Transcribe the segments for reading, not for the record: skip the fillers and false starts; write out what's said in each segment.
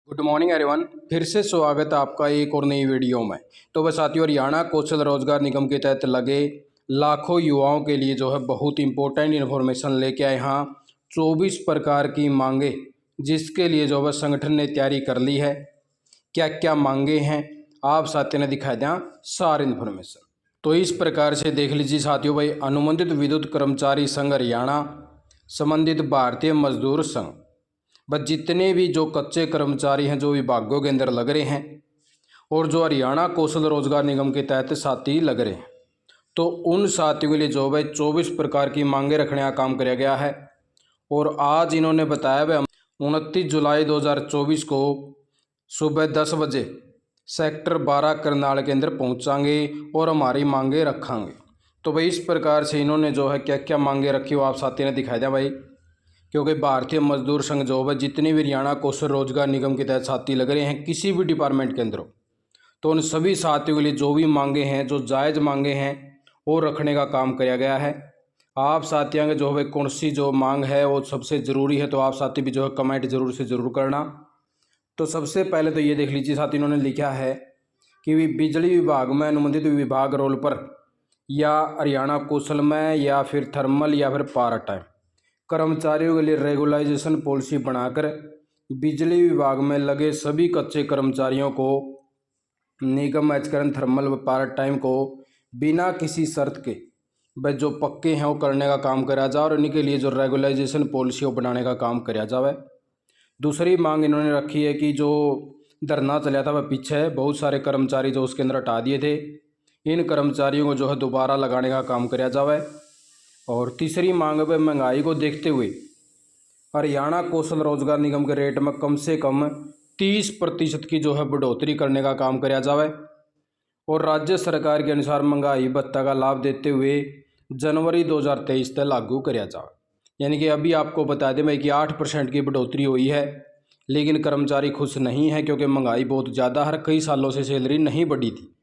Good morning everyone. फिर से स्वागत है आपका एक और नई वीडियो में। तो वह साथियों, हरियाणा कौशल रोजगार निगम के तहत लगे लाखों युवाओं के लिए जो है बहुत इंपॉर्टेंट इन्फॉर्मेशन लेके आए। यहाँ 24 प्रकार की मांगे जिसके लिए जो है संगठन ने तैयारी कर ली है। क्या क्या मांगे हैं आप साथियों ने दिखाई दें सारी इन्फॉर्मेशन। तो इस प्रकार से देख लीजिए साथियों भाई, अनुबंधित विद्युत कर्मचारी संघ हरियाणा, संबंधित भारतीय मजदूर संघ, बस जितने भी जो कच्चे कर्मचारी हैं जो विभागों के अंदर लग रहे हैं और जो हरियाणा कौशल रोजगार निगम के तहत साथी लग रहे हैं, तो उन साथियों के लिए जो है 24 प्रकार की मांगे रखने का काम किया गया है। और आज इन्होंने बताया वह 29 जुलाई 2024 को सुबह 10 बजे सेक्टर 12 करनाल के अंदर पहुंचाएंगे और हमारी मांगे रखेंगे। तो भाई इस प्रकार से इन्होंने जो है क्या क्या मांगे रखी हो आप साथी ने दिखाई दिया भाई, क्योंकि भारतीय मजदूर संघ जो है जितने भी हरियाणा कौशल रोजगार निगम के तहत साथी लग रहे हैं किसी भी डिपार्टमेंट के अंदर, तो उन सभी साथियों के लिए जो भी मांगे हैं, जो जायज़ मांगे हैं, वो रखने का काम किया गया है। आप साथियों के जो है कौन सी जो मांग है वो सबसे ज़रूरी है, तो आप साथी भी जो है कमेंट जरूर से ज़रूर करना। तो सबसे पहले तो ये देख लीजिए साथी, इन्होंने लिखा है कि बिजली विभाग में अनुबंधित विभाग रोल पर या हरियाणा कौशल में या फिर थर्मल या फिर पार्ट टाइम कर्मचारियों के लिए रेगुलाइजेशन पॉलिसी बनाकर बिजली विभाग में लगे सभी कच्चे कर्मचारियों को निगम एचकरण थर्मल व पार्ट टाइम को बिना किसी शर्त के वह जो पक्के हैं वो करने का काम करा जाए और इन्हीं के लिए जो रेगुलाइजेशन पॉलिसी वो बनाने का काम करा जाए। दूसरी मांग इन्होंने रखी है कि जो धरना चला था वह पीछे बहुत सारे कर्मचारी जो उसके अंदर हटा दिए थे, इन कर्मचारियों को जो है दोबारा लगाने का काम करा जाए। और तीसरी मांग पर महंगाई को देखते हुए हरियाणा कौशल रोजगार निगम के रेट में कम से कम 30% की जो है बढ़ोतरी करने का काम किया जाए और राज्य सरकार के अनुसार महंगाई भत्ता का लाभ देते हुए जनवरी 2023 तक लागू किया जाए। यानी कि अभी आपको बता दें भाई कि 8% की बढ़ोतरी हुई है, लेकिन कर्मचारी खुश नहीं है क्योंकि महंगाई बहुत ज़्यादा है, कई सालों से सैलरी नहीं बढ़ी थी।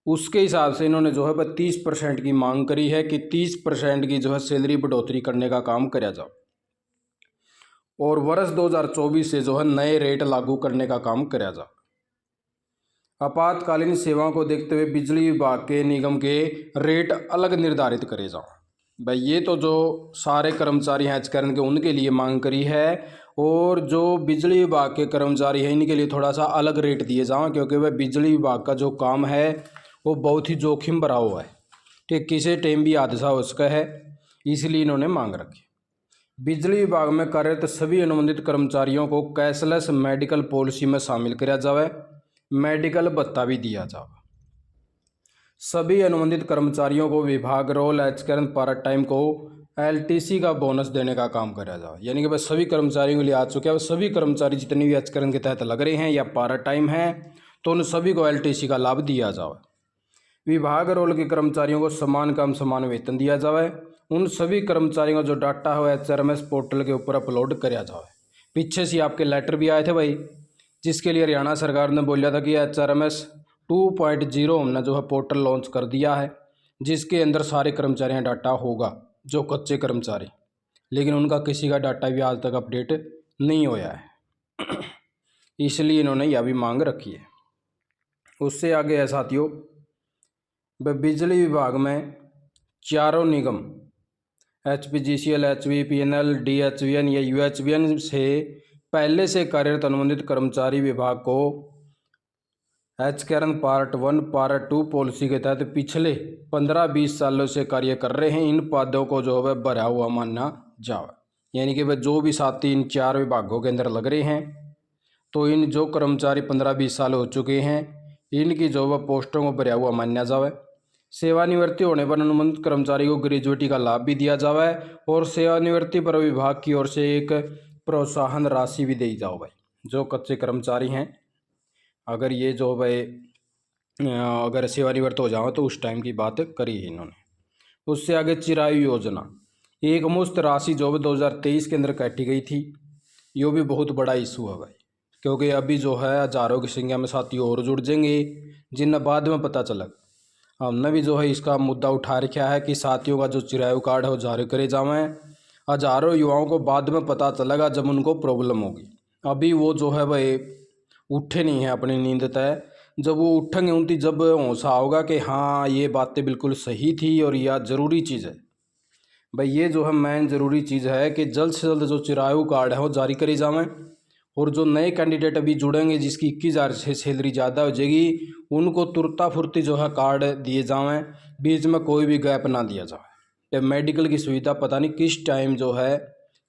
उसके हिसाब से इन्होंने जो है 30% की मांग करी है कि 30% की जो है सैलरी बढ़ोतरी करने का काम किया जाए और वर्ष 2024 से जो है नए रेट लागू करने का काम किया जाए। आपातकालीन सेवाओं को देखते हुए बिजली विभाग के निगम के रेट अलग निर्धारित करे जाओ। भाई ये तो जो सारे कर्मचारी हैं एचकरण के उनके लिए मांग करी है, और जो बिजली विभाग के कर्मचारी हैं इनके लिए थोड़ा सा अलग रेट दिए जाओ, क्योंकि वह बिजली विभाग का जो काम है वो बहुत ही जोखिम भरा हुआ है, ठीक किसी टाइम भी हादसा उसका है, इसलिए इन्होंने मांग रखी। बिजली विभाग में कार्यरत सभी अनुबंधित कर्मचारियों को कैशलेस मेडिकल पॉलिसी में शामिल किया जाए, मेडिकल भत्ता भी दिया जाए। सभी अनुबंधित कर्मचारियों को विभाग रोल एचकरण पार्ट टाइम को एलटीसी का बोनस देने का काम किया जाए। यानी कि बस सभी कर्मचारियों के लिए आ चुके हैं, सभी कर्मचारी जितने भी एचकरण के तहत लग रहे हैं या पार्ट टाइम हैं तो उन सभी को एलटीसी का लाभ दिया जाए। विभाग रोल के कर्मचारियों को समान काम समान वेतन दिया जाए। उन सभी कर्मचारियों का जो डाटा हो एचआरएमएस पोर्टल के ऊपर अपलोड किया जाए। पीछे से आपके लेटर भी आए थे भाई, जिसके लिए हरियाणा सरकार ने बोला था कि एचआरएमएस 2.0 हमने जो है पोर्टल लॉन्च कर दिया है, जिसके अंदर सारे कर्मचारियों का डाटा होगा जो कच्चे कर्मचारी, लेकिन उनका किसी का डाटा भी आज तक अपडेट नहीं होया है इसलिए इन्होंने यह भी मांग रखी है। उससे आगे है साथियों, बिजली विभाग में चारों निगम HPGCL, HVPNL, DHVN या UHVN से पहले से कार्यरत अनुबंधित कर्मचारी विभाग को एचकरण पार्ट 1 पार्ट 2 पॉलिसी के तहत पिछले 15-20 सालों से कार्य कर रहे हैं, इन पदों को जो है भरा हुआ मानना जाए। यानी कि वह जो भी साथी इन 4 विभागों के अंदर लग रहे हैं, तो इन जो कर्मचारी 15-20 साल हो चुके हैं इनकी जो वह पोस्टों को भरा हुआ मान्या जाए। सेवानिवृत्ति होने पर अनुबंधित कर्मचारी को ग्रेजुएटी का लाभ भी दिया जाए और सेवानिवृत्ति पर विभाग की ओर से एक प्रोत्साहन राशि भी दी जाओ भाई। जो कच्चे कर्मचारी हैं अगर ये जो भाई अगर सेवानिवृत्त हो जाओ तो उस टाइम की बात करी है इन्होंने। उससे आगे चिरायु योजना, एक मुश्त राशि जो 2023 के अंदर काटी गई थी, ये भी बहुत बड़ा इशू है भाई, क्योंकि अभी जो है हज़ारों की संख्या में साथी और जुड़ जाएंगे जिन्हें बाद में पता चला। हमने भी जो है इसका मुद्दा उठा रखा है कि साथियों का जो चिरायु कार्ड है वो जारी करे जाएँ। हज़ारों युवाओं को बाद में पता चलेगा जब उनको प्रॉब्लम होगी, अभी वो जो है भाई उठे नहीं हैं अपनी नींद तय। जब वो उठेंगे उनकी जब होश होगा कि हाँ ये बातें बिल्कुल सही थी और यह ज़रूरी चीज़ है। भाई ये जो है मेन ज़रूरी चीज़ है कि जल्द से जल्द जो चिरायु कार्ड है वो जारी करी जावें, और जो नए कैंडिडेट अभी जुड़ेंगे जिसकी 21,000 से सैलरी ज़्यादा हो जाएगी उनको तुरता फुर्ती जो है कार्ड दिए जावें, बीच में कोई भी गैप ना दिया जाए। मेडिकल की सुविधा पता नहीं किस टाइम जो है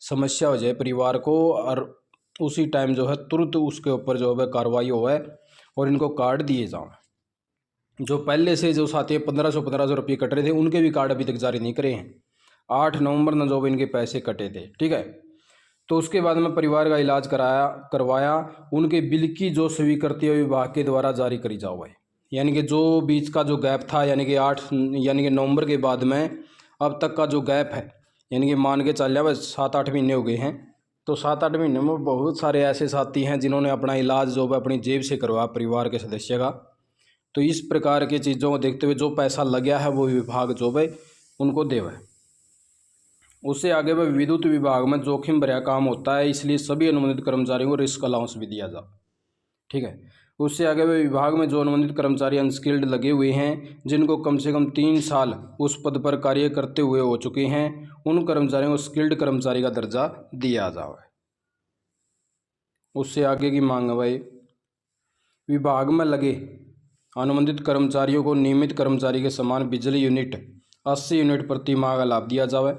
समस्या हो जाए परिवार को, और उसी टाइम जो है तुरंत उसके ऊपर जो है कार्रवाई होवे और इनको कार्ड दिए जाएँ। जो पहले से जो साथी 1500 रुपये कट रहे थे उनके भी कार्ड अभी तक जारी नहीं करे हैं। 8 नवंबर न जो इनके पैसे कटे थे, ठीक है। तो उसके बाद में परिवार का इलाज करवाया उनके बिल की जो स्वीकृति विभाग के द्वारा जारी करी जाओ है। यानी कि जो बीच का जो गैप था यानी कि नवंबर के बाद में अब तक का जो गैप है, यानी कि मान के चल लिया बस 7-8 महीने हो गए हैं। तो 7-8 महीने में बहुत सारे ऐसे साथी हैं जिन्होंने अपना इलाज जो है अपनी जेब से करवाया परिवार के सदस्य का। तो इस प्रकार की चीज़ों को देखते हुए जो पैसा लगा है वो विभाग जो है उनको देवे। उससे आगे वह विद्युत विभाग में जोखिम भरा काम होता है, इसलिए सभी अनुबंधित कर्मचारियों को रिस्क अलाउंस भी दिया जाए, ठीक है। उससे आगे वह विभाग में जो अनुबंधित कर्मचारी अनस्किल्ड लगे हुए हैं जिनको कम से कम 3 साल उस पद पर कार्य करते हुए हो चुके हैं उन कर्मचारियों को स्किल्ड कर्मचारी का दर्जा दिया जाए। उससे आगे की मांग है भाई विभाग में लगे अनुबंधित कर्मचारियों को नियमित कर्मचारी के समान बिजली यूनिट 80 यूनिट प्रति माह का लाभ दिया जाए,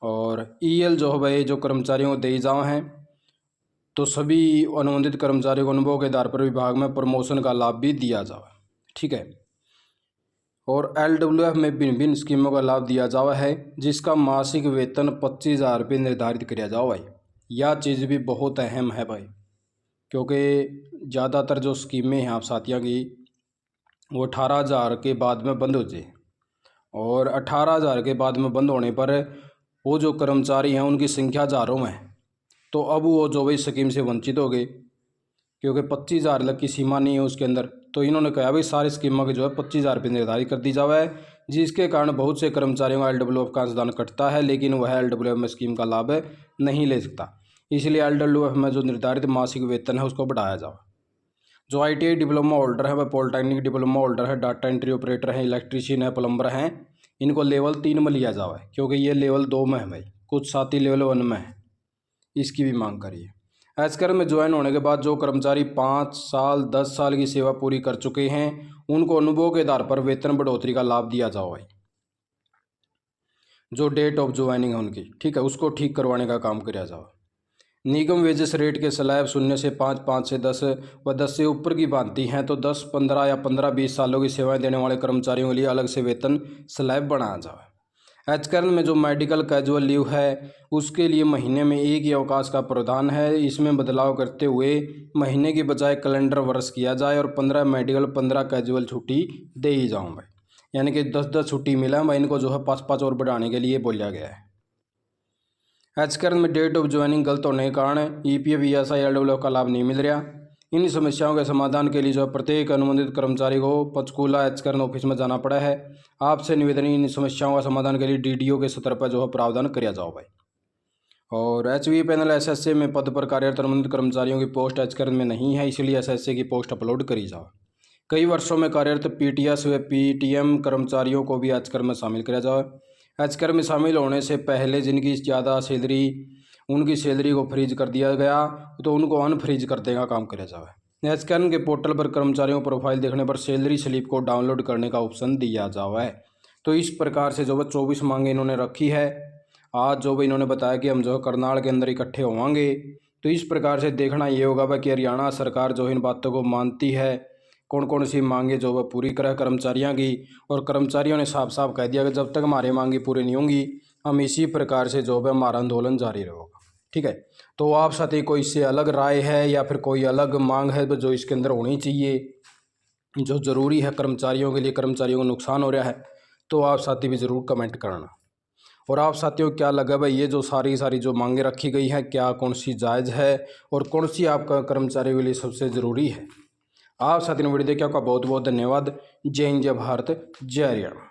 और ईएल जो है भाई जो कर्मचारियों को दी जाए हैं। तो सभी अनुबंधित कर्मचारियों को अनुभव के आधार पर विभाग में प्रमोशन का लाभ भी दिया जाए, ठीक है। और एलडब्ल्यूएफ में भिन्न भिन्न स्कीमों का लाभ दिया जावा है जिसका मासिक वेतन 25,000 रुपये निर्धारित किया जाओ भाई। यह चीज़ भी बहुत अहम है भाई, क्योंकि ज़्यादातर जो स्कीमें हैं आप साथियों की वो 18,000 के बाद में बंद हो जाए, और 18,000 के बाद में बंद होने पर वो जो कर्मचारी हैं उनकी संख्या हज़ारों में है। तो अब वो जो भाई स्कीम से वंचित हो गए, क्योंकि 25,000 तक की सीमा नहीं है उसके अंदर। तो इन्होंने कहा भाई सारी स्कीमों के जो है 25,000 रुपये निर्धारित कर दी जावा है, जिसके कारण बहुत से कर्मचारियों का एलडब्ल्यूएफ का अंशदान कटता है, लेकिन वह एलडब्ल्यूएफ में स्कीम का लाभ नहीं ले सकता। इसलिए एलडब्ल्यूएफ में जो निर्धारित मासिक वेतन है उसको बढ़ाया जाए। जो आईटीआई डिप्लोमा होल्डर है, वह पॉलिटेक्निक डिप्लोमा होल्डर है, डाटा एंट्री ऑपरेटर है, इलेक्ट्रीशियन है, प्लम्बर हैं, इनको लेवल 3 में लिया जाए, क्योंकि ये लेवल 2 में है भाई, कुछ साथी लेवल 1 में है। इसकी भी मांग करिए। एचकर में ज्वाइन होने के बाद जो कर्मचारी 5 साल 10 साल की सेवा पूरी कर चुके हैं उनको अनुभव के आधार पर वेतन बढ़ोतरी का लाभ दिया जाओ भाई। जो डेट ऑफ ज्वाइनिंग है उनकी, ठीक है, उसको ठीक करवाने का काम किया जाओ। निगम वेजेस रेट के स्लैब 0 से 5, 5 से 10 व 10 से ऊपर की बांधती हैं, तो 10, 15 या 15-20 सालों की सेवाएं देने वाले कर्मचारियों के लिए अलग से वेतन स्लैब बनाया जाए। एचकर में जो मेडिकल कैजुअल लीव है उसके लिए महीने में एक ही अवकाश का प्रावधान है। इसमें बदलाव करते हुए महीने की बजाय कैलेंडर वर्ष किया जाए और 15 मेडिकल 15 कैजुअल छुट्टी दे ही जाऊँ भाई, यानी कि 10-10 छुट्टी मिला भाई। इनको जो है 5-5 और बढ़ाने के लिए बोला गया है। एचकर में डेट ऑफ ज्वाइनिंग गलत होने के कारण ईपीएफ ईएसआई एलडब्ल्यूएफ का लाभ नहीं मिल रहा। इन समस्याओं के समाधान के लिए जो प्रत्येक अनुबंधित कर्मचारी को पंचकूला एचकर ऑफिस में जाना पड़ा है। आपसे निवेदन इन समस्याओं का समाधान के लिए डीडीओ के स्तर पर जो है प्रावधान किया जाओ भाई। और एचवी पैनल एसएसए में पद पर कार्यरत अनुबंधित कर्मचारियों की पोस्ट एचकर में नहीं है, इसलिए एसएसए की पोस्ट अपलोड करी जाओ। कई वर्षों में कार्यरत पीटीएस व पीटीएम कर्मचारियों को भी एचकर में शामिल किया जाए। एचकर में शामिल होने से पहले जिनकी ज़्यादा सैलरी उनकी सैलरी को फ्रीज कर दिया गया तो उनको अनफ्रीज करने का काम किया जाए। एचकर के पोर्टल पर कर्मचारियों को प्रोफाइल देखने पर सैलरी स्लिप को डाउनलोड करने का ऑप्शन दिया जाए। तो इस प्रकार से जो है 24 मांगे इन्होंने रखी है। आज जो भी इन्होंने बताया कि हम जो है करनाल के अंदर इकट्ठे होंगे, तो इस प्रकार से देखना ये होगा भाई कि हरियाणा सरकार जो इन बातों को मानती है, कौन कौन सी मांगे जो वह पूरी करे कर्मचारियों की। और कर्मचारियों ने साफ साफ कह दिया कि जब तक हमारी मांगी पूरी नहीं होंगी हम इसी प्रकार से जो है हमारा आंदोलन जारी रहेगा, ठीक है। तो आप साथी कोई इससे अलग राय है या फिर कोई अलग मांग है जो इसके अंदर होनी चाहिए, जो ज़रूरी है कर्मचारियों के लिए, कर्मचारियों को नुकसान हो रहा है, तो आप साथी भी ज़रूर कमेंट करना। और आप साथियों क्या लगा भाई ये जो सारी जो मांगे रखी गई हैं, क्या कौन सी जायज़ है और कौन सी आपका कर्मचारियों के लिए सबसे ज़रूरी है। आप साथियों ने वीडियो देखा, आपका बहुत बहुत धन्यवाद। जय हिंद, जय भारत, जय हरियाणा।